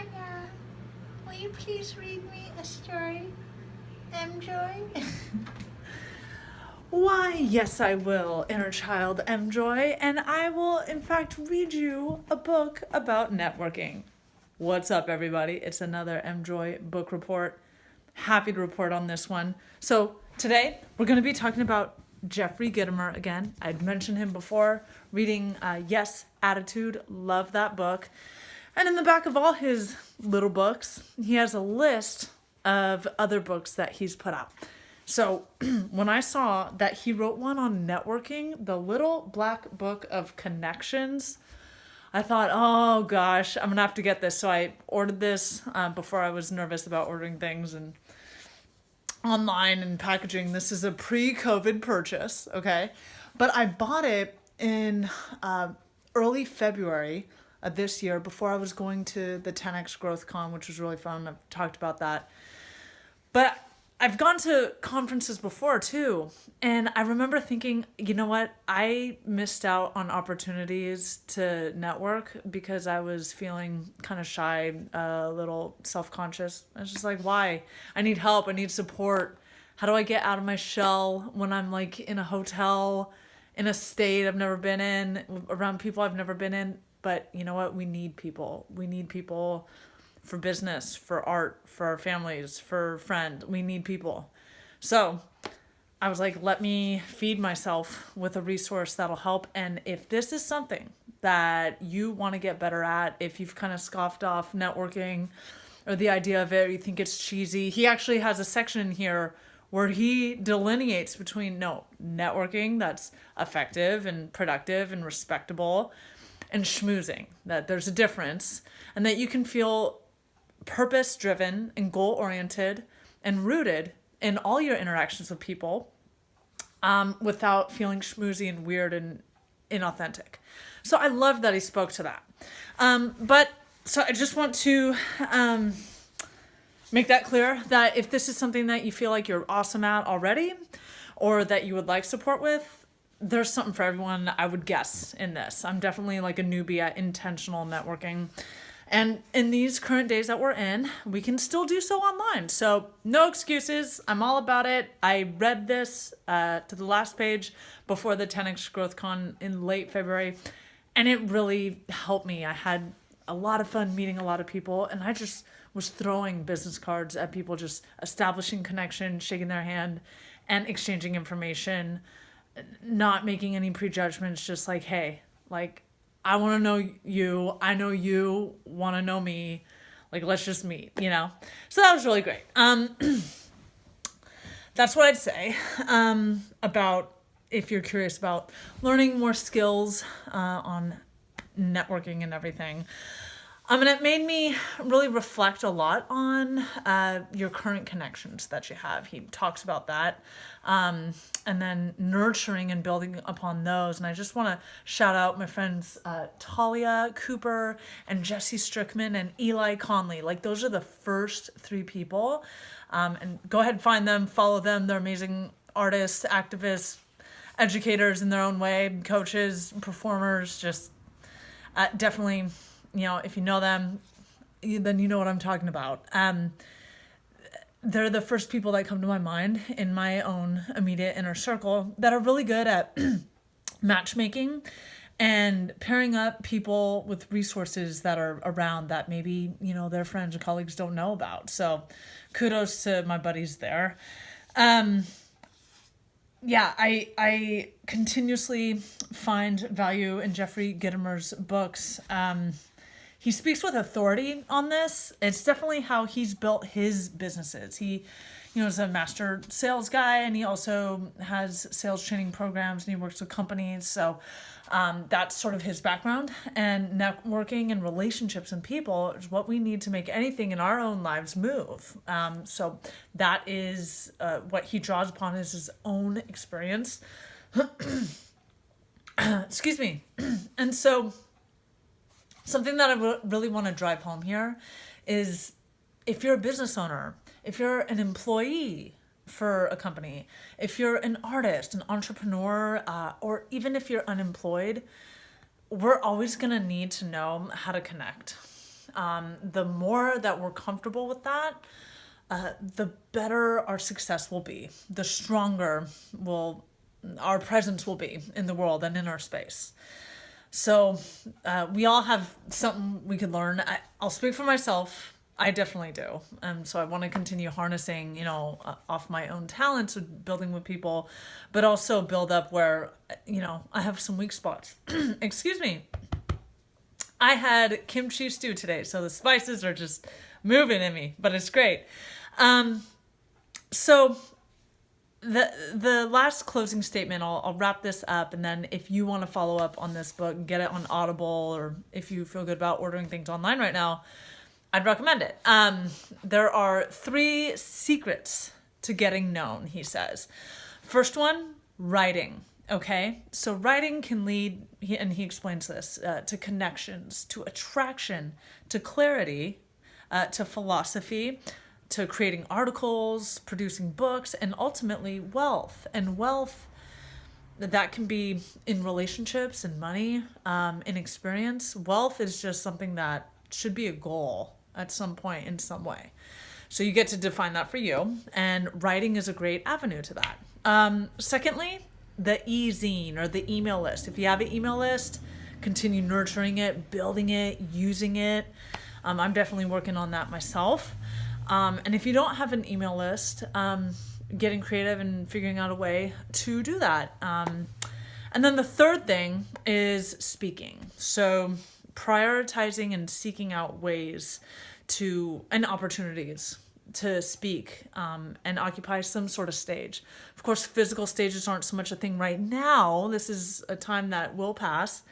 Anya, will you please read me a story? MJoy? Why, yes, I will, inner child MJoy, and I will, in fact, read you a book about networking. What's up, everybody? It's another MJoy book report. Happy to report on this one. So, today we're going to be talking about Jeffrey Gitomer again. I'd mentioned him before, reading Yes, Attitude. Love that book. And in the back of all his little books, he has a list of other books that he's put out. So when I saw that he wrote one on networking, the little black book of connections, I thought, oh gosh, I'm gonna have to get this. So I ordered this before I was nervous about ordering things and online and packaging. This is a pre-COVID purchase, okay? But I bought it in early February of this year before I was going to the 10X Growth Con, which was really fun. I've talked about that. But I've gone to conferences before too, and I remember thinking, you know what? I missed out on opportunities to network because I was feeling kind of shy, a little self-conscious. I was just like, why? I need help. I need support. How do I get out of my shell when I'm like in a hotel, in a state I've never been in, around people I've never been in? But you know what? We need people. We need people for business, for art, for our families, for friends. We need people. So I was like, let me feed myself with a resource that'll help. And if this is something that you want to get better at, if you've kind of scoffed off networking or the idea of it, or you think it's cheesy, he actually has a section in here where he delineates between networking that's effective and productive and respectable and schmoozing, that there's a difference, and that you can feel purpose-driven and goal-oriented and rooted in all your interactions with people without feeling schmoozy and weird and inauthentic. So I love that he spoke to that. So I just want to make that clear that if this is something that you feel like you're awesome at already or that you would like support with, there's something for everyone, I would guess, in this. I'm definitely like a newbie at intentional networking. And in these current days that we're in, we can still do so online. So no excuses. I'm all about it. I read this to the last page before the 10X Growth Con in late February, and it really helped me. I had a lot of fun meeting a lot of people, and I just was throwing business cards at people, just establishing connection, shaking their hand, and exchanging information, not making any prejudgments, just like, hey, like, I want to know you. I know you want to know me. Like, let's just meet, you know? So that was really great. That's what I'd say about if you're curious about learning more skills on networking and everything. And it made me really reflect a lot on your current connections that you have. He talks about that. And then nurturing and building upon those. And I just want to shout out my friends Talia Cooper and Jesse Strickman and Eli Conley. Like, those are the first three people. And go ahead and find them, follow them. They're amazing artists, activists, educators in their own way, coaches, performers, just definitely... if you know them, then you know what I'm talking about. They're the first people that come to my mind in my own immediate inner circle that are really good at matchmaking and pairing up people with resources that are around that maybe, their friends or colleagues don't know about. So kudos to my buddies there. I continuously find value in Jeffrey Gitomer's books. He speaks with authority on this. It's definitely how he's built his businesses. He, is a master sales guy, and he also has sales training programs, and he works with companies. So that's sort of his background. And networking and relationships and people is what we need to make anything in our own lives move. So that is what he draws upon as his own experience. Excuse me. And so... something that I really want to drive home here is if you're a business owner, if you're an employee for a company, if you're an artist, an entrepreneur, or even if you're unemployed, we're always going to need to know how to connect. The more that we're comfortable with that, the better our success will be, the stronger our presence will be in the world and in our space. So we all have something we could learn. I'll speak for myself. I definitely do. So I want to continue harnessing, off my own talents with building with people, but also build up where, I have some weak spots. Excuse me. I had kimchi stew today, so the spices are just moving in me, but it's great. So the last closing statement, I'll wrap this up, and then if you want to follow up on this book, get it on Audible, or if you feel good about ordering things online right now, I'd recommend it. There are 3 secrets to getting known, he says. First one, writing. Okay, so writing can lead, and he explains this, to connections, to attraction, to clarity, to philosophy, to creating articles, producing books, and ultimately wealth. And wealth, that can be in relationships and money, in experience. Wealth is just something that should be a goal at some point in some way. So you get to define that for you, and writing is a great avenue to that. Secondly, the e-zine or the email list. If you have an email list, continue nurturing it, building it, using it. I'm definitely working on that myself. And if you don't have an email list, getting creative and figuring out a way to do that. And then the third thing is speaking. So prioritizing and seeking out ways and opportunities to speak and occupy some sort of stage. Of course, physical stages aren't so much a thing right now. This is a time that will pass.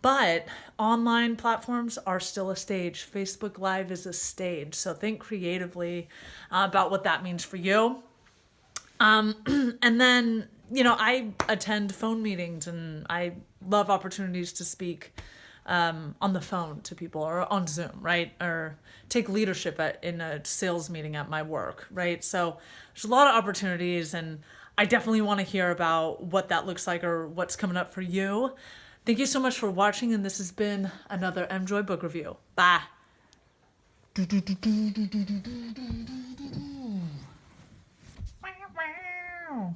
But online platforms are still a stage. Facebook Live is a stage. So think creatively about what that means for you. And then, I attend phone meetings, and I love opportunities to speak on the phone to people, or on Zoom, right? Or take leadership in a sales meeting at my work, right? So there's a lot of opportunities, and I definitely want to hear about what that looks like or what's coming up for you. Thank you so much for watching, and this has been another MJoy book review. Bye. Wow.